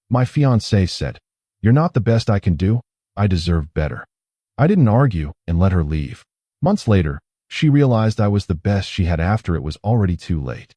My fiancé said, "You're not the best I can do. I deserve better." I didn't argue and let her leave. Months later, she realized I was the best she had after it was already too late.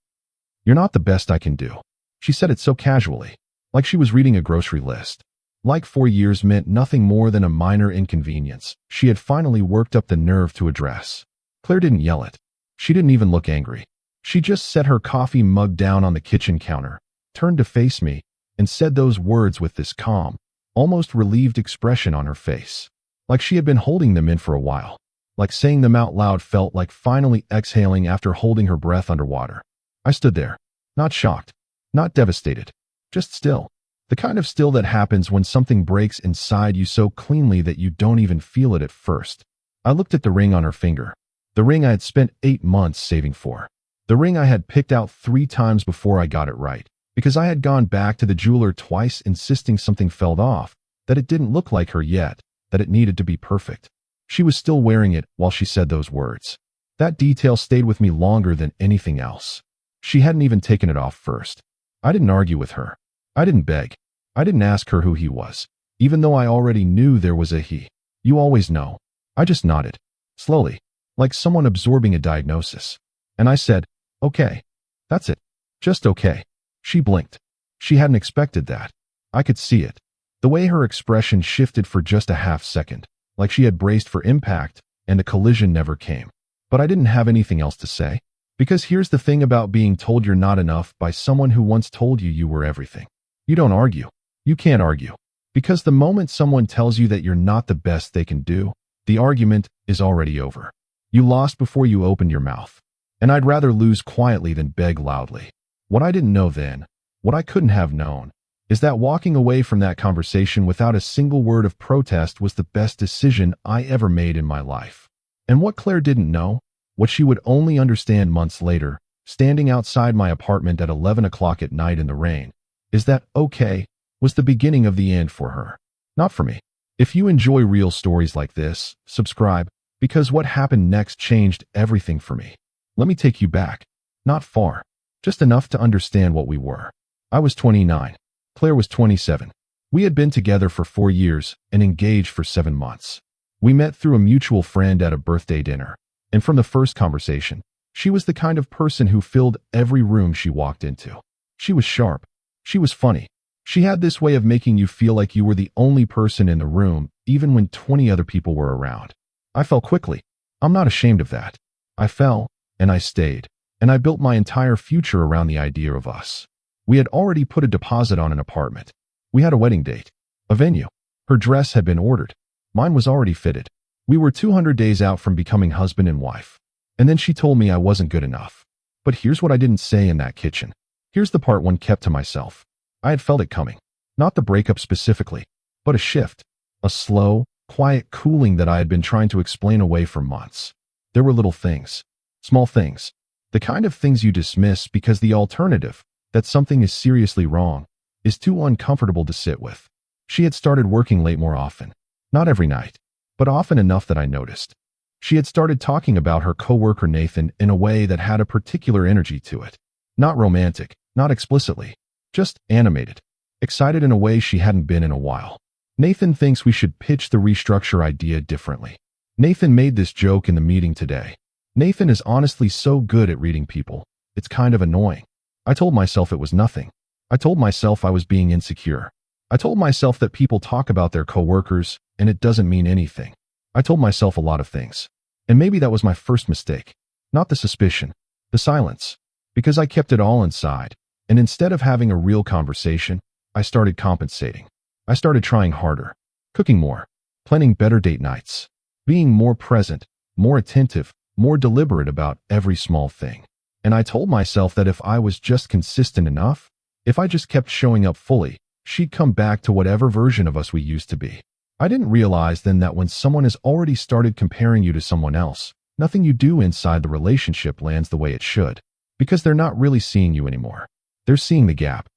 "You're not the best I can do." She said it so casually, like she was reading a grocery list. Like 4 years meant nothing more than a minor inconvenience she had finally worked up the nerve to address. Claire didn't yell it. She didn't even look angry. She just set her coffee mug down on the kitchen counter, turned to face me, and said those words with this calm, almost relieved expression on her face. Like she had been holding them in for a while. Like saying them out loud felt like finally exhaling after holding her breath underwater. I stood there, not shocked, not devastated, just still. The kind of still that happens when something breaks inside you so cleanly that you don't even feel it at first. I looked at the ring on her finger. The ring I had spent 8 months saving for. The ring I had picked out 3 times before I got it right. Because I had gone back to the jeweler twice insisting something fell off, that it didn't look like her yet, that it needed to be perfect. She was still wearing it while she said those words. That detail stayed with me longer than anything else. She hadn't even taken it off first. I didn't argue with her. I didn't beg. I didn't ask her who he was, even though I already knew there was a he. You always know. I just nodded, slowly, like someone absorbing a diagnosis. And I said, "Okay. That's it. Just okay." She blinked. She hadn't expected that. I could see it. The way her expression shifted for just a half second, like she had braced for impact, and the collision never came. But I didn't have anything else to say. Because here's the thing about being told you're not enough by someone who once told you you were everything. You don't argue. You can't argue. Because the moment someone tells you that you're not the best they can do, the argument is already over. You lost before you opened your mouth. And I'd rather lose quietly than beg loudly. What I didn't know then, what I couldn't have known, is that walking away from that conversation without a single word of protest was the best decision I ever made in my life. And what Claire didn't know, what she would only understand months later, standing outside my apartment at 11 o'clock at night in the rain, is that okay was the beginning of the end for her, not for me. If you enjoy real stories like this, subscribe, because what happened next changed everything for me. Let me take you back. Not far. Just enough to understand what we were. I was 29. Claire was 27. We had been together for 4 years and engaged for 7 months. We met through a mutual friend at a birthday dinner. And from the first conversation, she was the kind of person who filled every room she walked into. She was sharp. She was funny. She had this way of making you feel like you were the only person in the room, even when 20 other people were around. I fell quickly. I'm not ashamed of that. I fell, and I stayed. And I built my entire future around the idea of us. We had already put a deposit on an apartment. We had a wedding date, a venue. Her dress had been ordered. Mine was already fitted. We were 200 days out from becoming husband and wife. And then she told me I wasn't good enough. But here's what I didn't say in that kitchen. Here's the part one kept to myself. I had felt it coming. Not the breakup specifically, but a shift. A slow, quiet cooling that I had been trying to explain away for months. There were little things. Small things. The kind of things you dismiss because the alternative, that something is seriously wrong, is too uncomfortable to sit with. She had started working late more often. Not every night, but often enough that I noticed. She had started talking about her coworker Nathan in a way that had a particular energy to it. Not romantic, not explicitly, just animated. Excited in a way she hadn't been in a while. Nathan thinks we should pitch the restructure idea differently. Nathan made this joke in the meeting today. Nathan is honestly so good at reading people, it's kind of annoying. I told myself it was nothing. I told myself I was being insecure. I told myself that people talk about their coworkers, and it doesn't mean anything. I told myself a lot of things. And maybe that was my first mistake. Not the suspicion, the silence. Because I kept it all inside. And instead of having a real conversation, I started compensating. I started trying harder, cooking more, planning better date nights, being more present, more attentive, more deliberate about every small thing. And I told myself that if I was just consistent enough, if I just kept showing up fully, she'd come back to whatever version of us we used to be. I didn't realize then that when someone has already started comparing you to someone else, nothing you do inside the relationship lands the way it should, because they're not really seeing you anymore. They're seeing the gap.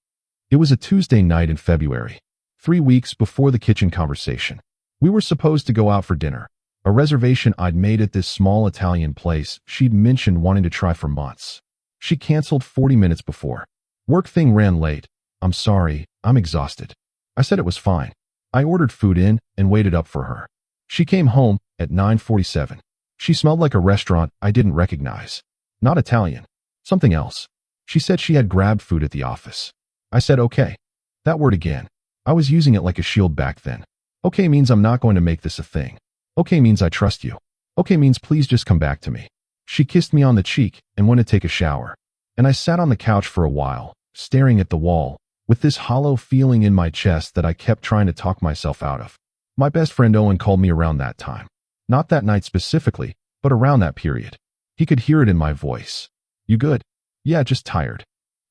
It was a Tuesday night in February, 3 weeks before the kitchen conversation. We were supposed to go out for dinner, a reservation I'd made at this small Italian place she'd mentioned wanting to try for months. She canceled 40 minutes before. Work thing ran late. I'm sorry, I'm exhausted. I said it was fine. I ordered food in and waited up for her. She came home at 9:47. She smelled like a restaurant I didn't recognize. Not Italian. Something else. She said she had grabbed food at the office. I said okay. That word again. I was using it like a shield back then. Okay means I'm not going to make this a thing. Okay means I trust you. Okay means please just come back to me. She kissed me on the cheek and went to take a shower. And I sat on the couch for a while, staring at the wall, with this hollow feeling in my chest that I kept trying to talk myself out of. My best friend Owen called me around that time. Not that night specifically, but around that period. He could hear it in my voice. You good? Yeah, just tired.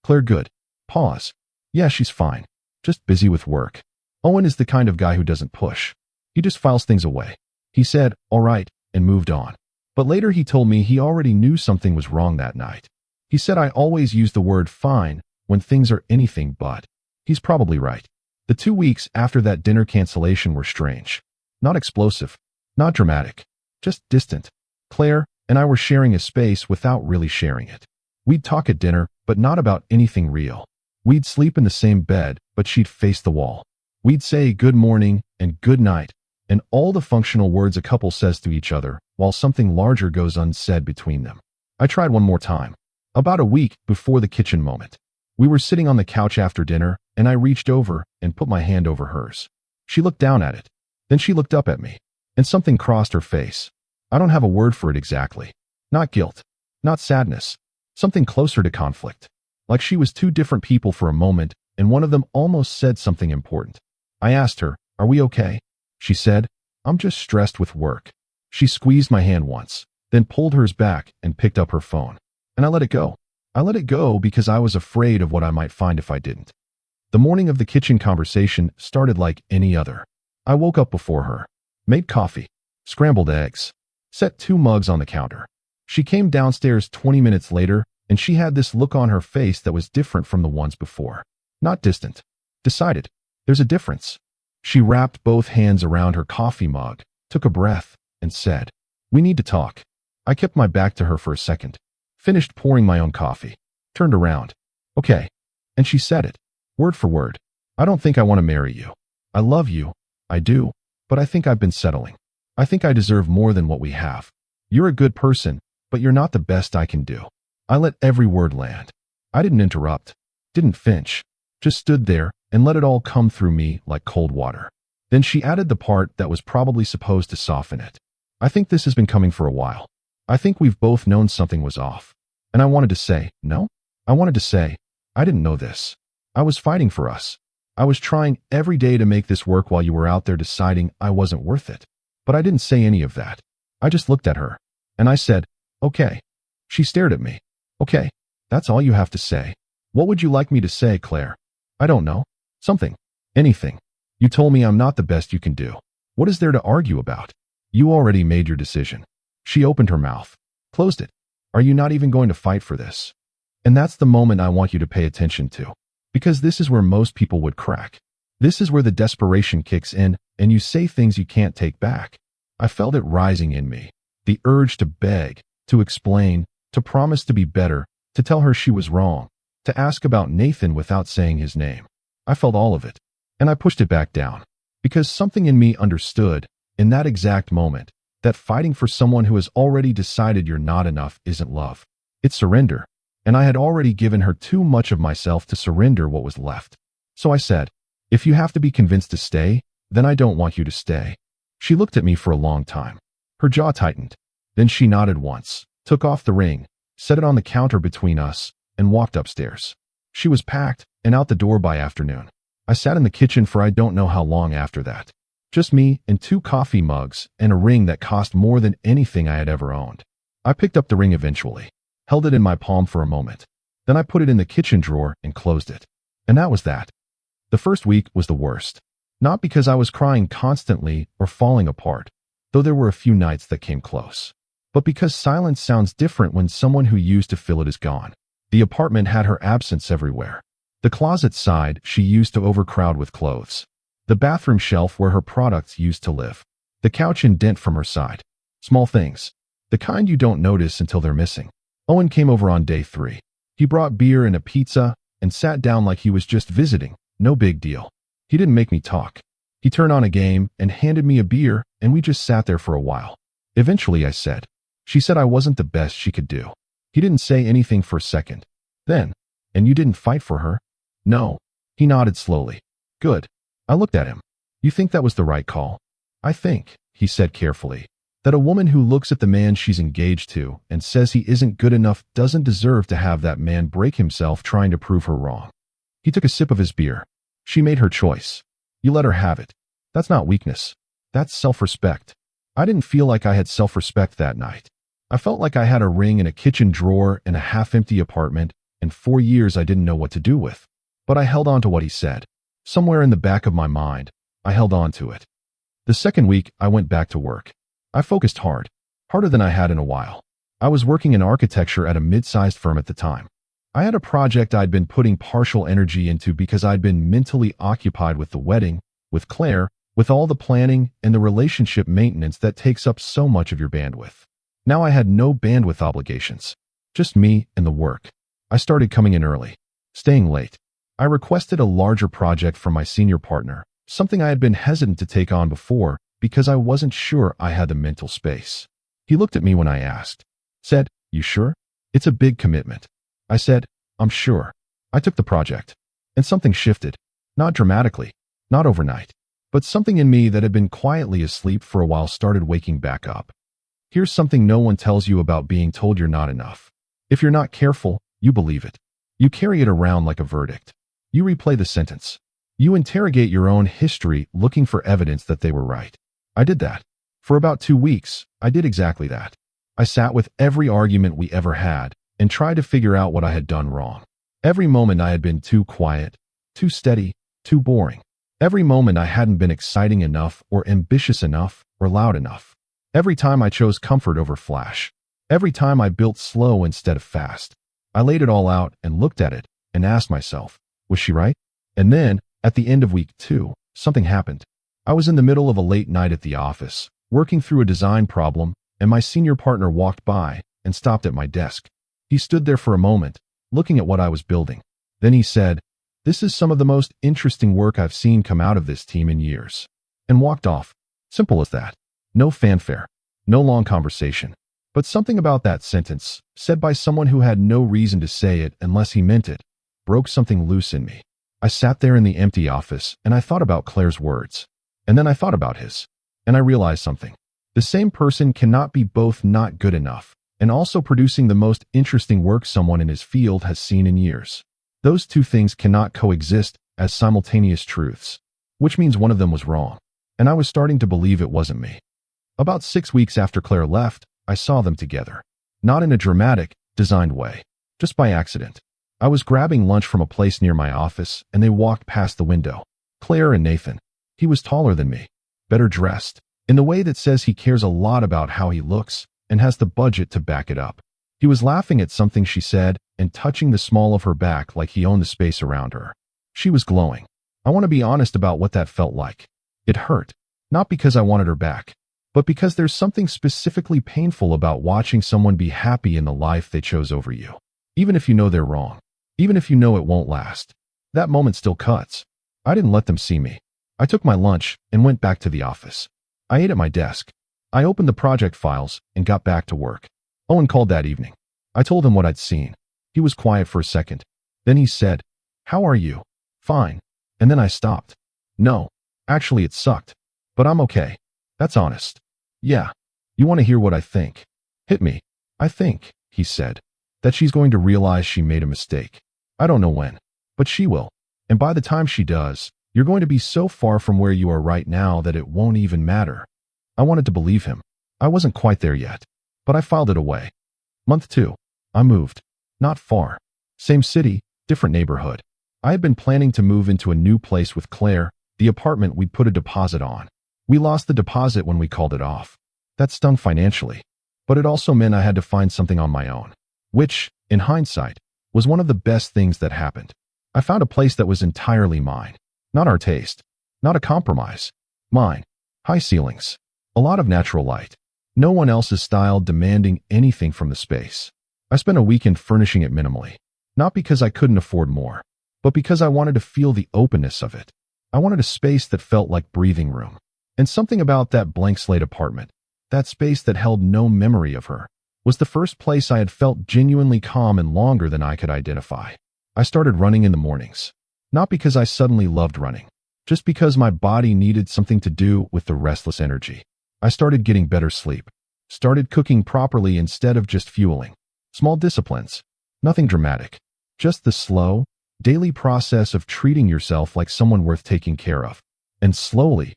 Claire good. Pause. Yeah, she's fine. Just busy with work. Owen is the kind of guy who doesn't push. He just files things away. He said, all right, and moved on. But later he told me he already knew something was wrong that night. He said I always use the word fine when things are anything but. He's probably right. The 2 weeks after that dinner cancellation were strange. Not explosive. Not dramatic. Just distant. Claire and I were sharing a space without really sharing it. We'd talk at dinner, but not about anything real. We'd sleep in the same bed, but she'd face the wall. We'd say good morning and good night, and all the functional words a couple says to each other, while something larger goes unsaid between them. I tried one more time. About a week before the kitchen moment. We were sitting on the couch after dinner, and I reached over and put my hand over hers. She looked down at it. Then she looked up at me, and something crossed her face. I don't have a word for it exactly. Not guilt. Not sadness. Something closer to conflict. Like she was two different people for a moment, and one of them almost said something important. I asked her, are we okay? She said, I'm just stressed with work. She squeezed my hand once, then pulled hers back and picked up her phone. And I let it go. I let it go because I was afraid of what I might find if I didn't. The morning of the kitchen conversation started like any other. I woke up before her, made coffee, scrambled eggs, set 2 mugs on the counter. She came downstairs 20 minutes later, and she had this look on her face that was different from the ones before. Not distant. Decided. There's a difference. She wrapped both hands around her coffee mug, took a breath, and said, we need to talk. I kept my back to her for a second. Finished pouring my own coffee. Turned around. Okay. And she said it. Word for word. I don't think I want to marry you. I love you. I do. But I think I've been settling. I think I deserve more than what we have. You're a good person, but you're not the best I can do. I let every word land. I didn't interrupt. Didn't flinch. Just stood there and let it all come through me like cold water. Then she added the part that was probably supposed to soften it. I think this has been coming for a while. I think we've both known something was off. And I wanted to say, no? I wanted to say, I didn't know this. I was fighting for us. I was trying every day to make this work while you were out there deciding I wasn't worth it. But I didn't say any of that. I just looked at her. And I said, okay. She stared at me. Okay. That's all you have to say. What would you like me to say, Claire? I don't know. Something. Anything. You told me I'm not the best you can do. What is there to argue about? You already made your decision. She opened her mouth. Closed it. Are you not even going to fight for this? And that's the moment I want you to pay attention to. Because this is where most people would crack. This is where the desperation kicks in and you say things you can't take back. I felt it rising in me. The urge to beg, to explain, to promise to be better, to tell her she was wrong, to ask about Nathan without saying his name. I felt all of it. And I pushed it back down. Because something in me understood, in that exact moment, that fighting for someone who has already decided you're not enough isn't love. It's surrender. And I had already given her too much of myself to surrender what was left. So I said, if you have to be convinced to stay, then I don't want you to stay. She looked at me for a long time. Her jaw tightened. Then she nodded once, took off the ring, set it on the counter between us, and walked upstairs. She was packed and out the door by afternoon. I sat in the kitchen for I don't know how long after that. Just me and 2 coffee mugs and a ring that cost more than anything I had ever owned. I picked up the ring eventually, held it in my palm for a moment. Then I put it in the kitchen drawer and closed it. And that was that. The first week was the worst. Not because I was crying constantly or falling apart, though there were a few nights that came close. But because silence sounds different when someone who used to fill it is gone. The apartment had her absence everywhere. The closet side she used to overcrowd with clothes. The bathroom shelf where her products used to live. The couch indent from her side. Small things. The kind you don't notice until they're missing. Owen came over on day 3. He brought beer and a pizza and sat down like he was just visiting. No big deal. He didn't make me talk. He turned on a game and handed me a beer, and we just sat there for a while. Eventually, I said. She said I wasn't the best she could do. He didn't say anything for a second. Then, and you didn't fight for her? No. He nodded slowly. Good. I looked at him. You think that was the right call? I think, he said carefully, that a woman who looks at the man she's engaged to and says he isn't good enough doesn't deserve to have that man break himself trying to prove her wrong. He took a sip of his beer. She made her choice. You let her have it. That's not weakness. That's self-respect. I didn't feel like I had self-respect that night. I felt like I had a ring in a kitchen drawer in a half-empty apartment, and 4 years I didn't know what to do with. But I held on to what he said. Somewhere in the back of my mind, I held on to it. The second week, I went back to work. I focused hard, harder than I had in a while. I was working in architecture at a mid-sized firm at the time. I had a project I'd been putting partial energy into because I'd been mentally occupied with the wedding, with Claire, with all the planning and the relationship maintenance that takes up so much of your bandwidth. Now I had no bandwidth obligations, just me and the work. I started coming in early, staying late. I requested a larger project from my senior partner, something I had been hesitant to take on before because I wasn't sure I had the mental space. He looked at me when I asked, said, "You sure? It's a big commitment." I said, "I'm sure." I took the project, and something shifted, not dramatically, not overnight, but something in me that had been quietly asleep for a while started waking back up. Here's something no one tells you about being told you're not enough. If you're not careful, you believe it. You carry it around like a verdict. You replay the sentence. You interrogate your own history looking for evidence that they were right. I did that. For about 2 weeks, I did exactly that. I sat with every argument we ever had and tried to figure out what I had done wrong. Every moment I had been too quiet, too steady, too boring. Every moment I hadn't been exciting enough or ambitious enough or loud enough. Every time I chose comfort over flash. Every time I built slow instead of fast. I laid it all out and looked at it and asked myself, was she right? And then, at the end of week 2, something happened. I was in the middle of a late night at the office, working through a design problem, and my senior partner walked by and stopped at my desk. He stood there for a moment, looking at what I was building. Then he said, "This is some of the most interesting work I've seen come out of this team in years," and walked off. Simple as that. No fanfare, no long conversation. But something about that sentence, said by someone who had no reason to say it unless he meant it, broke something loose in me. I sat there in the empty office and I thought about Claire's words. And then I thought about his. And I realized something. The same person cannot be both not good enough and also producing the most interesting work someone in his field has seen in years. Those two things cannot coexist as simultaneous truths, which means one of them was wrong. And I was starting to believe it wasn't me. About 6 weeks after Claire left, I saw them together. Not in a dramatic, designed way, just by accident. I was grabbing lunch from a place near my office and they walked past the window. Claire and Nathan. He was taller than me, better dressed, in the way that says he cares a lot about how he looks and has the budget to back it up. He was laughing at something she said and touching the small of her back like he owned the space around her. She was glowing. I want to be honest about what that felt like. It hurt, not because I wanted her back, but because there's something specifically painful about watching someone be happy in the life they chose over you. Even if you know they're wrong, even if you know it won't last, that moment still cuts. I didn't let them see me. I took my lunch and went back to the office. I ate at my desk. I opened the project files and got back to work. Owen called that evening. I told him what I'd seen. He was quiet for a second. Then he said, "How are you?" "Fine." And then I stopped. "No, actually it sucked. But I'm okay. That's honest." "Yeah. You want to hear what I think?" "Hit me." "I think," he said, "that she's going to realize she made a mistake. I don't know when, but she will. And by the time she does, you're going to be so far from where you are right now that it won't even matter." I wanted to believe him. I wasn't quite there yet, but I filed it away. Month 2. I moved. Not far. Same city, different neighborhood. I had been planning to move into a new place with Claire, the apartment we'd put a deposit on. We lost the deposit when we called it off. That stung financially, but it also meant I had to find something on my own, which, in hindsight, was one of the best things that happened. I found a place that was entirely mine. Not our taste. Not a compromise. Mine. High ceilings. A lot of natural light. No one else's style demanding anything from the space. I spent a weekend furnishing it minimally. Not because I couldn't afford more, but because I wanted to feel the openness of it. I wanted a space that felt like breathing room. And something about that blank slate apartment, that space that held no memory of her, was the first place I had felt genuinely calm and longer than I could identify. I started running in the mornings. Not because I suddenly loved running, just because my body needed something to do with the restless energy. I started getting better sleep. Started cooking properly instead of just fueling. Small disciplines. Nothing dramatic. Just the slow, daily process of treating yourself like someone worth taking care of. And slowly,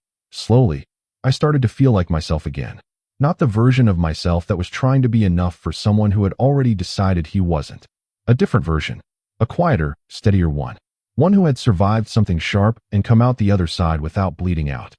I started to feel like myself again. Not the version of myself that was trying to be enough for someone who had already decided he wasn't. A different version. A quieter, steadier one. One who had survived something sharp and come out the other side without bleeding out.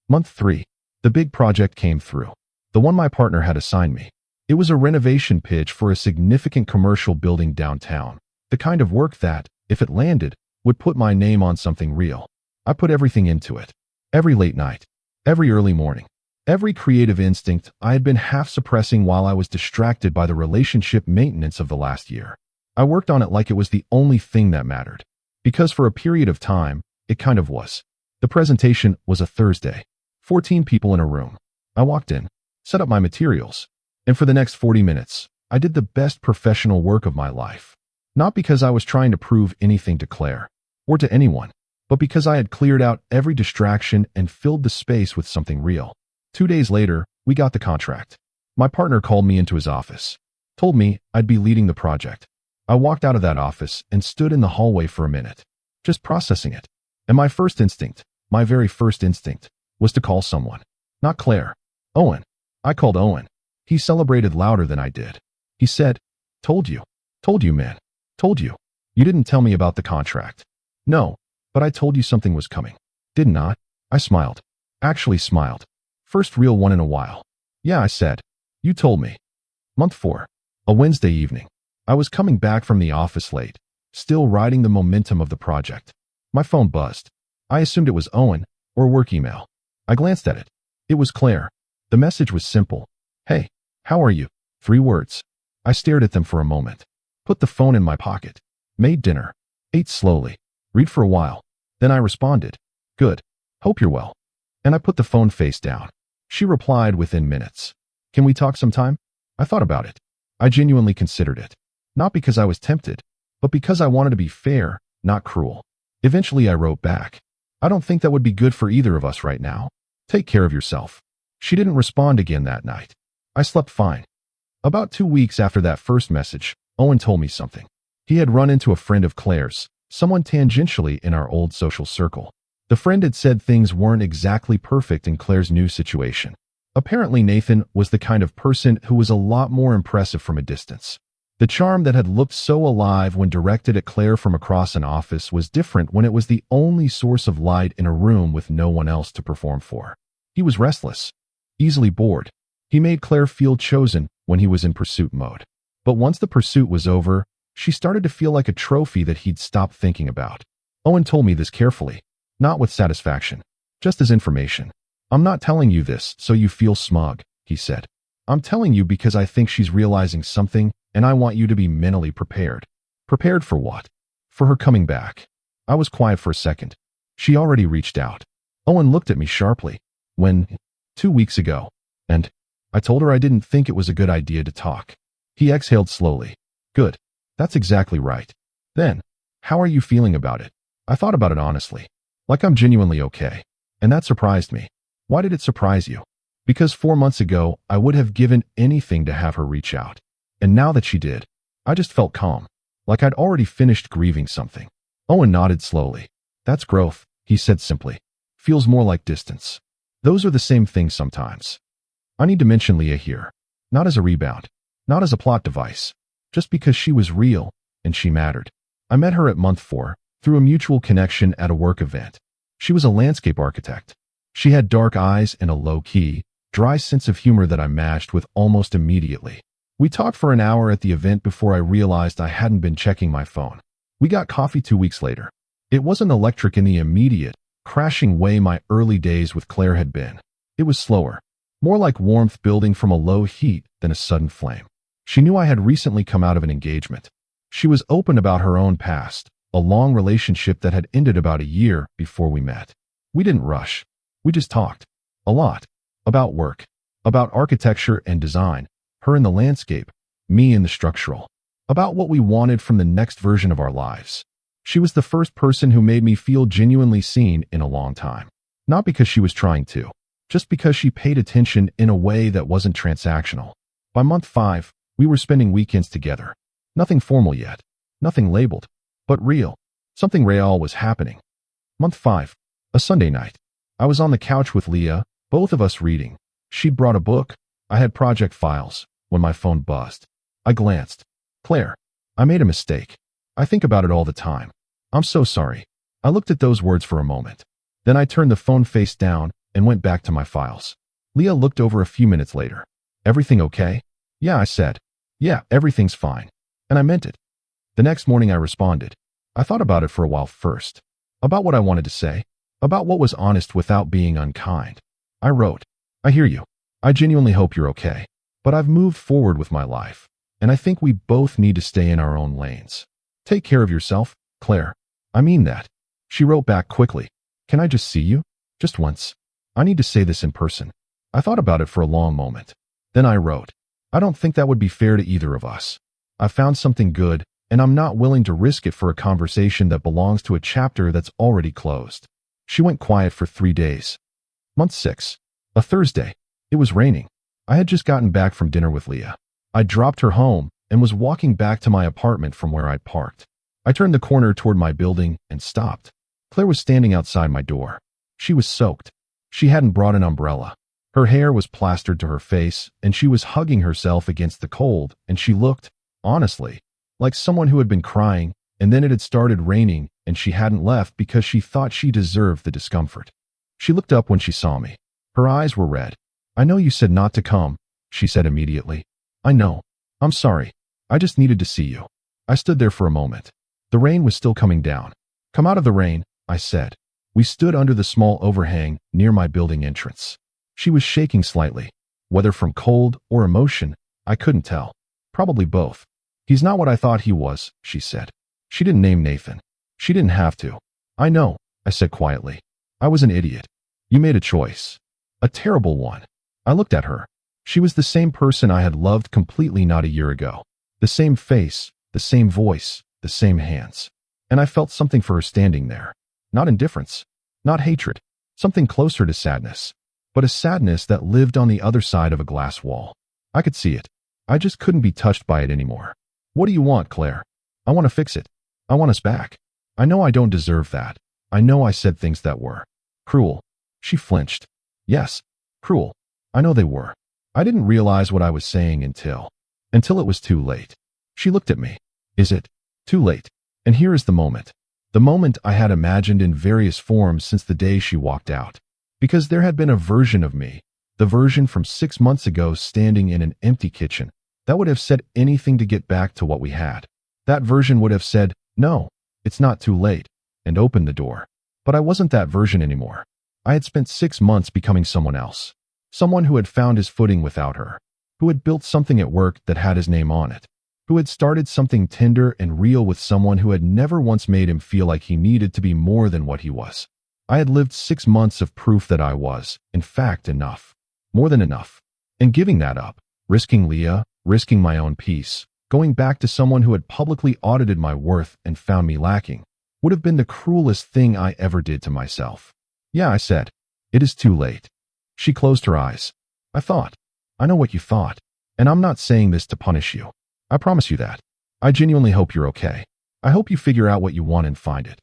Month 3. The big project came through. The one my partner had assigned me. It was a renovation pitch for a significant commercial building downtown. The kind of work that, if it landed, would put my name on something real. I put everything into it. Every late night. Every early morning. Every creative instinct I had been half suppressing while I was distracted by the relationship maintenance of the last year. I worked on it like it was the only thing that mattered. Because for a period of time, it kind of was. The presentation was a Thursday. 14 people in a room. I walked in, set up my materials, and for the next 40 minutes, I did the best professional work of my life. Not because I was trying to prove anything to Claire, or to anyone, but because I had cleared out every distraction and filled the space with something real. 2 days later, we got the contract. My partner called me into his office, told me I'd be leading the project. I walked out of that office and stood in the hallway for a minute, just processing it. And my very first instinct, was to call someone. Not Claire. Owen. I called Owen. He celebrated louder than I did. He said, Told you, man. Told you. You didn't tell me about the contract. No, but I told you something was coming. Didn't I? I smiled. Actually smiled. First real one in a while. Yeah, I said. You told me. Month 4. A Wednesday evening. I was coming back from the office late, still riding the momentum of the project. My phone buzzed. I assumed it was Owen, or work email. I glanced at it. It was Claire. The message was simple. Hey, how are you? 3 words. I stared at them for a moment. Put the phone in my pocket. Made dinner. Ate slowly. Read for a while. Then I responded. Good. Hope you're well. And I put the phone face down. She replied within minutes. Can we talk sometime? I thought about it. I genuinely considered it. Not because I was tempted, but because I wanted to be fair, not cruel. Eventually I wrote back. I don't think that would be good for either of us right now. Take care of yourself. She didn't respond again that night. I slept fine. About 2 weeks after that first message, Owen told me something. He had run into a friend of Claire's, someone tangentially in our old social circle. The friend had said things weren't exactly perfect in Claire's new situation. Apparently Nathan was the kind of person who was a lot more impressive from a distance. The charm that had looked so alive when directed at Claire from across an office was different when it was the only source of light in a room with no one else to perform for. He was restless, easily bored. He made Claire feel chosen when he was in pursuit mode. But once the pursuit was over, she started to feel like a trophy that he'd stopped thinking about. Owen told me this carefully, not with satisfaction, just as information. I'm not telling you this so you feel smug, he said. I'm telling you because I think she's realizing something, and I want you to be mentally prepared. Prepared for what? For her coming back. I was quiet for a second. She already reached out. Owen looked at me sharply. When? 2 weeks ago. And I told her I didn't think it was a good idea to talk. He exhaled slowly. Good. That's exactly right. Then, how are you feeling about it? I thought about it honestly. Like I'm genuinely okay. And that surprised me. Why did it surprise you? Because 4 months ago, I would have given anything to have her reach out. And now that she did, I just felt calm, like I'd already finished grieving something. Owen nodded slowly. That's growth, he said simply. Feels more like distance. Those are the same thing sometimes. I need to mention Leah here. Not as a rebound. Not as a plot device. Just because she was real, and she mattered. I met her at month 4, through a mutual connection at a work event. She was a landscape architect. She had dark eyes and a low-key, dry sense of humor that I matched with almost immediately. We talked for an hour at the event before I realized I hadn't been checking my phone. We got coffee 2 weeks later. It wasn't electric in the immediate, crashing way my early days with Claire had been. It was slower, more like warmth building from a low heat than a sudden flame. She knew I had recently come out of an engagement. She was open about her own past, a long relationship that had ended about a year before we met. We didn't rush. We just talked. A lot. About work. About architecture and design. Her in the landscape. Me in the structural. About what we wanted from the next version of our lives. She was the first person who made me feel genuinely seen in a long time. Not because she was trying to. Just because she paid attention in a way that wasn't transactional. By month 5, we were spending weekends together. Nothing formal yet. Nothing labeled. But real. Something real was happening. Month 5. A Sunday night. I was on the couch with Leah, both of us reading. She'd brought a book. I had project files, when my phone buzzed. I glanced. Claire. I made a mistake. I think about it all the time. I'm so sorry. I looked at those words for a moment. Then I turned the phone face down and went back to my files. Leah looked over a few minutes later. Everything okay? Yeah, I said. Yeah, everything's fine. And I meant it. The next morning I responded. I thought about it for a while first. About what I wanted to say. About what was honest without being unkind. I wrote, I hear you. I genuinely hope you're okay. But I've moved forward with my life. And I think we both need to stay in our own lanes. Take care of yourself, Claire. I mean that. She wrote back quickly. Can I just see you? Just once. I need to say this in person. I thought about it for a long moment. Then I wrote, I don't think that would be fair to either of us. I found something good, and I'm not willing to risk it for a conversation that belongs to a chapter that's already closed. She went quiet for 3 days. Month 6. A Thursday. It was raining. I had just gotten back from dinner with Leah. I dropped her home and was walking back to my apartment from where I'd parked. I turned the corner toward my building and stopped. Claire was standing outside my door. She was soaked. She hadn't brought an umbrella. Her hair was plastered to her face, and she was hugging herself against the cold, and she looked, honestly, like someone who had been crying, and then it had started raining, and she hadn't left because she thought she deserved the discomfort. She looked up when she saw me. Her eyes were red. I know you said not to come, she said immediately. I know. I'm sorry. I just needed to see you. I stood there for a moment. The rain was still coming down. Come out of the rain, I said. We stood under the small overhang near my building entrance. She was shaking slightly. Whether from cold or emotion, I couldn't tell. Probably both. He's not what I thought he was, she said. She didn't name Nathan. She didn't have to. I know, I said quietly. I was an idiot. You made a choice. A terrible one. I looked at her. She was the same person I had loved completely not a year ago. The same face, the same voice, the same hands. And I felt something for her standing there. Not indifference. Not hatred. Something closer to sadness. But a sadness that lived on the other side of a glass wall. I could see it. I just couldn't be touched by it anymore. What do you want, Claire? I want to fix it. I want us back. I know I don't deserve that. I know I said things that were cruel. She flinched. Yes, cruel. I know they were. I didn't realize what I was saying until it was too late. She looked at me. Is it too late? And here is the moment. The moment I had imagined in various forms since the day she walked out. Because there had been a version of me, the version from 6 months ago standing in an empty kitchen, that would have said anything to get back to what we had. That version would have said, no, it's not too late, and opened the door. But I wasn't that version anymore. I had spent 6 months becoming someone else. Someone who had found his footing without her. Who had built something at work that had his name on it. Who had started something tender and real with someone who had never once made him feel like he needed to be more than what he was. I had lived 6 months of proof that I was, in fact, enough. More than enough. And giving that up, risking Leah, risking my own peace, going back to someone who had publicly audited my worth and found me lacking, would have been the cruelest thing I ever did to myself. Yeah, I said. It is too late. She closed her eyes. I know what you thought. And I'm not saying this to punish you. I promise you that. I genuinely hope you're okay. I hope you figure out what you want and find it.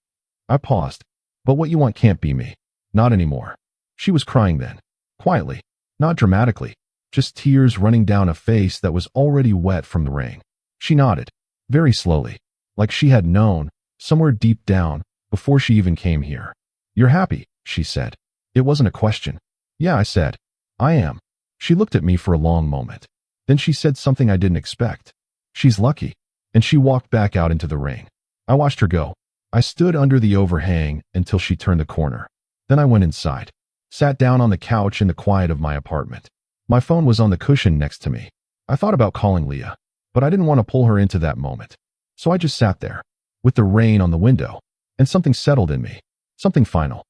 I paused. But what you want can't be me. Not anymore. She was crying then. Quietly. Not dramatically. Just tears running down a face that was already wet from the rain. She nodded. Very slowly. Like she had known, somewhere deep down, before she even came here. You're happy, she said. It wasn't a question. Yeah, I said. I am. She looked at me for a long moment. Then she said something I didn't expect. She's lucky. And she walked back out into the rain. I watched her go. I stood under the overhang until she turned the corner. Then I went inside. Sat down on the couch in the quiet of my apartment. My phone was on the cushion next to me. I thought about calling Leah, but I didn't want to pull her into that moment. So I just sat there. with the rain on the window, and something settled in me. Something final.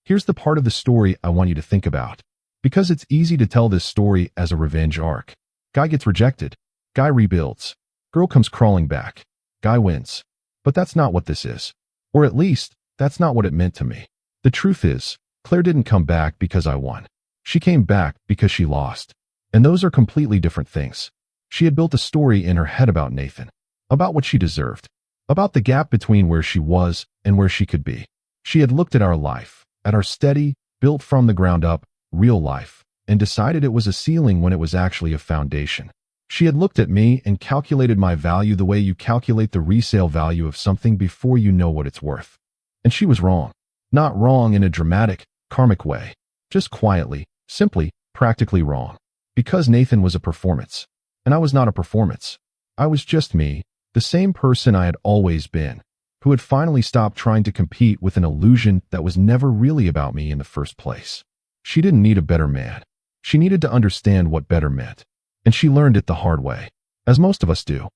Here's the part of the story I want you to think about. Because it's easy to tell this story as a revenge arc. Guy gets rejected. Guy rebuilds. Girl comes crawling back. Guy wins. But that's not what this is. Or at least, that's not what it meant to me. The truth is, Claire didn't come back because I won. She came back because she lost. And those are completely different things. She had built a story in her head about Nathan. About what she deserved. About the gap between where she was and where she could be. She had looked at our life, at our steady, built from the ground up, real life, and decided it was a ceiling when it was actually a foundation. She had looked at me and calculated my value the way you calculate the resale value of something before you know what it's worth. And she was wrong. Not wrong in a dramatic, karmic way. Just quietly, simply, practically wrong. Because Nathan was a performance. And I was not a performance. I was just me, the same person I had always been, who had finally stopped trying to compete with an illusion that was never really about me in the first place. She didn't need a better man. She needed to understand what better meant. And she learned it the hard way, as most of us do.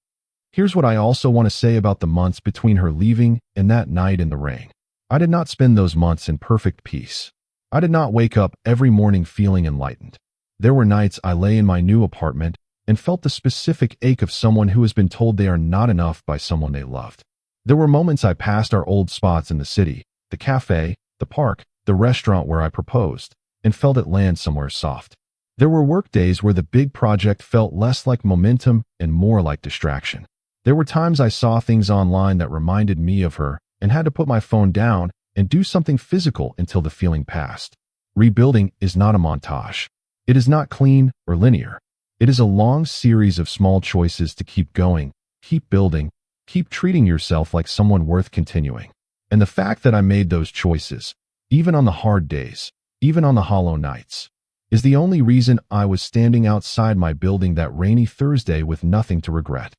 Here's what I also want to say about the months between her leaving and that night in the rain. I did not spend those months in perfect peace. I did not wake up every morning feeling enlightened. There were nights I lay in my new apartment and felt the specific ache of someone who has been told they are not enough by someone they loved. There were moments I passed our old spots in the city, the cafe, the park, the restaurant where I proposed, and felt it land somewhere soft. There were work days where the big project felt less like momentum and more like distraction. There were times I saw things online that reminded me of her and had to put my phone down and do something physical until the feeling passed. Rebuilding is not a montage. It is not clean or linear. It is a long series of small choices to keep going, keep building, keep treating yourself like someone worth continuing. And the fact that I made those choices, even on the hard days, even on the hollow nights, is the only reason I was standing outside my building that rainy Thursday with nothing to regret.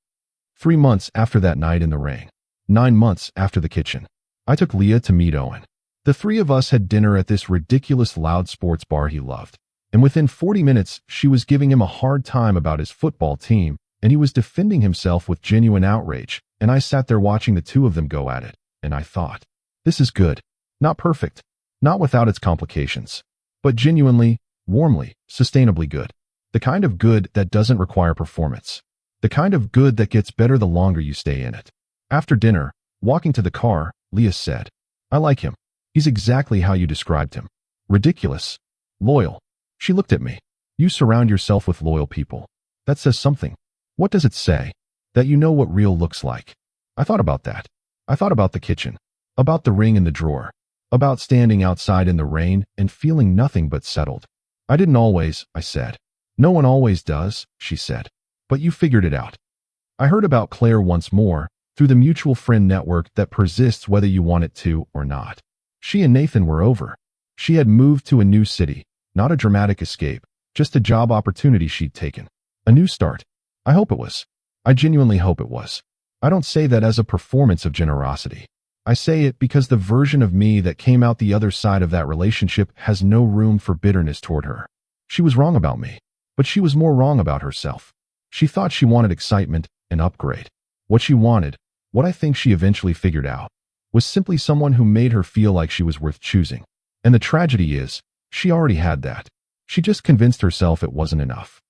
3 months after that night in the rain, 9 months after the kitchen, I took Leah to meet Owen. The three of us had dinner at this ridiculous loud sports bar he loved. And within 40 minutes, she was giving him a hard time about his football team, and he was defending himself with genuine outrage, and I sat there watching the two of them go at it, and I thought, this is good. Not perfect. Not without its complications. But genuinely, warmly, sustainably good. The kind of good that doesn't require performance. The kind of good that gets better the longer you stay in it. After dinner, walking to the car, Leah said, I like him. He's exactly how you described him. Ridiculous. Loyal. She looked at me. You surround yourself with loyal people. That says something. What does it say? That you know what real looks like. I thought about that. I thought about the kitchen. About the ring in the drawer. About standing outside in the rain and feeling nothing but settled. I didn't always, I said. No one always does, she said. But you figured it out. I heard about Claire once more, through the mutual friend network that persists whether you want it to or not. She and Nathan were over. She had moved to a new city, not a dramatic escape, just a job opportunity she'd taken. A new start. I hope it was. I genuinely hope it was. I don't say that as a performance of generosity. I say it because the version of me that came out the other side of that relationship has no room for bitterness toward her. She was wrong about me, but she was more wrong about herself. She thought she wanted excitement and upgrade. What she wanted, what I think she eventually figured out, was simply someone who made her feel like she was worth choosing. And the tragedy is, she already had that. She just convinced herself it wasn't enough.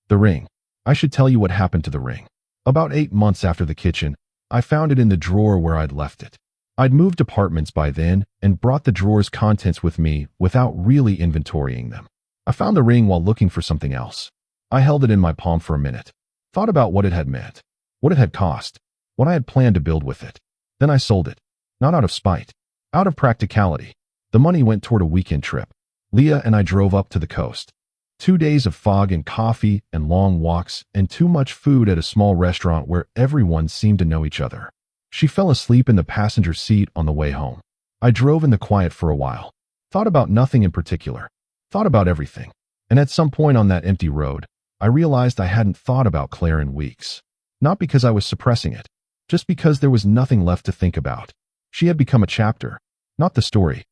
The ring. I should tell you what happened to the ring. About 8 months after the kitchen, I found it in the drawer where I'd left it. I'd moved apartments by then and brought the drawer's contents with me without really inventorying them. I found the ring while looking for something else. I held it in my palm for a minute, thought about what it had meant, what it had cost, what I had planned to build with it. Then I sold it, not out of spite, out of practicality. The money went toward a weekend trip. Leah and I drove up to the coast. 2 days of fog and coffee and long walks and too much food at a small restaurant where everyone seemed to know each other. She fell asleep in the passenger seat on the way home. I drove in the quiet for a while. Thought about nothing in particular. Thought about everything. And at some point on that empty road, I realized I hadn't thought about Claire in weeks. Not because I was suppressing it, just because there was nothing left to think about. She had become a chapter, not the story.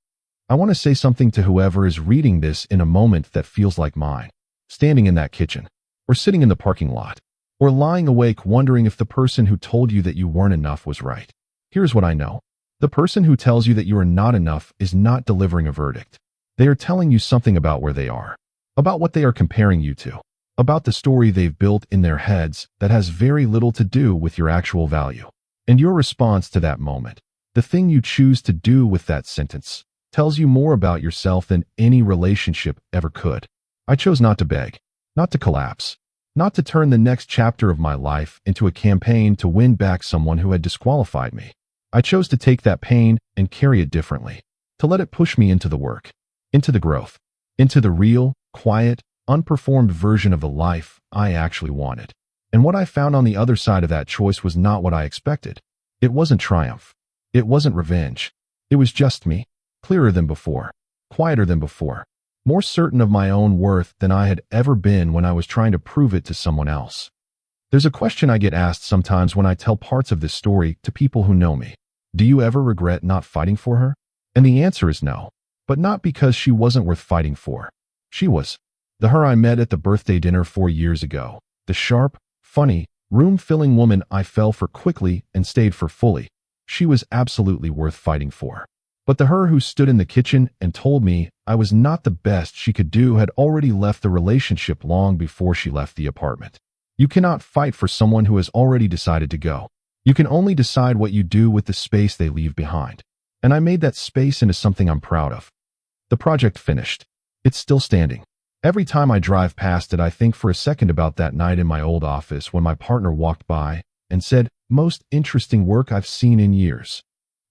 I want to say something to whoever is reading this in a moment that feels like mine. Standing in that kitchen, or sitting in the parking lot, or lying awake wondering if the person who told you that you weren't enough was right. Here's what I know. The person who tells you that you are not enough is not delivering a verdict. They are telling you something about where they are, about what they are comparing you to, about the story they've built in their heads that has very little to do with your actual value. And your response to that moment, the thing you choose to do with that sentence, tells you more about yourself than any relationship ever could. I chose not to beg, not to collapse, not to turn the next chapter of my life into a campaign to win back someone who had disqualified me. I chose to take that pain and carry it differently, to let it push me into the work, into the growth, into the real, quiet, unperformed version of the life I actually wanted. And what I found on the other side of that choice was not what I expected. It wasn't triumph. It wasn't revenge. It was just me, clearer than before, quieter than before, more certain of my own worth than I had ever been when I was trying to prove it to someone else. There's a question I get asked sometimes when I tell parts of this story to people who know me. Do you ever regret not fighting for her? And the answer is no, but not because she wasn't worth fighting for. She was. The her I met at the birthday dinner 4 years ago. The sharp, funny, room-filling woman I fell for quickly and stayed for fully. She was absolutely worth fighting for. But the her who stood in the kitchen and told me I was not the best she could do had already left the relationship long before she left the apartment. You cannot fight for someone who has already decided to go. You can only decide what you do with the space they leave behind. And I made that space into something I'm proud of. The project finished. It's still standing. Every time I drive past it, I think for a second about that night in my old office when my partner walked by and said, "Most interesting work I've seen in years."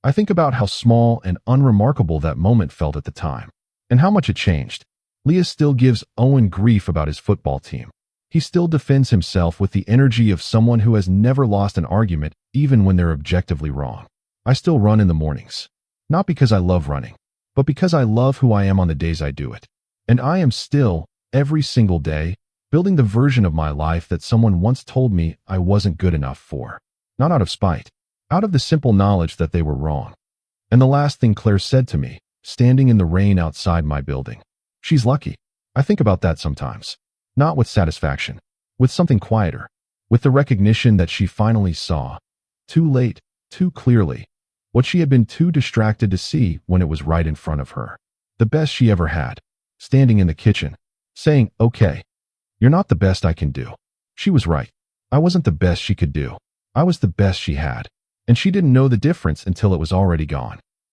I think about how small and unremarkable that moment felt at the time, and how much it changed. Leah still gives Owen grief about his football team. He still defends himself with the energy of someone who has never lost an argument, even when they're objectively wrong. I still run in the mornings. Not because I love running, but because I love who I am on the days I do it. And I am still, every single day, building the version of my life that someone once told me I wasn't good enough for. Not out of spite, out of the simple knowledge that they were wrong. And the last thing Claire said to me, standing in the rain outside my building. She's lucky. I think about that sometimes. Not with satisfaction, with something quieter, with the recognition that she finally saw, too late, too clearly, what she had been too distracted to see when it was right in front of her. The best she ever had, standing in the kitchen, saying, "Okay, you're not the best I can do." She was right. I wasn't the best she could do. I was the best she had. And she didn't know the difference until it was already gone.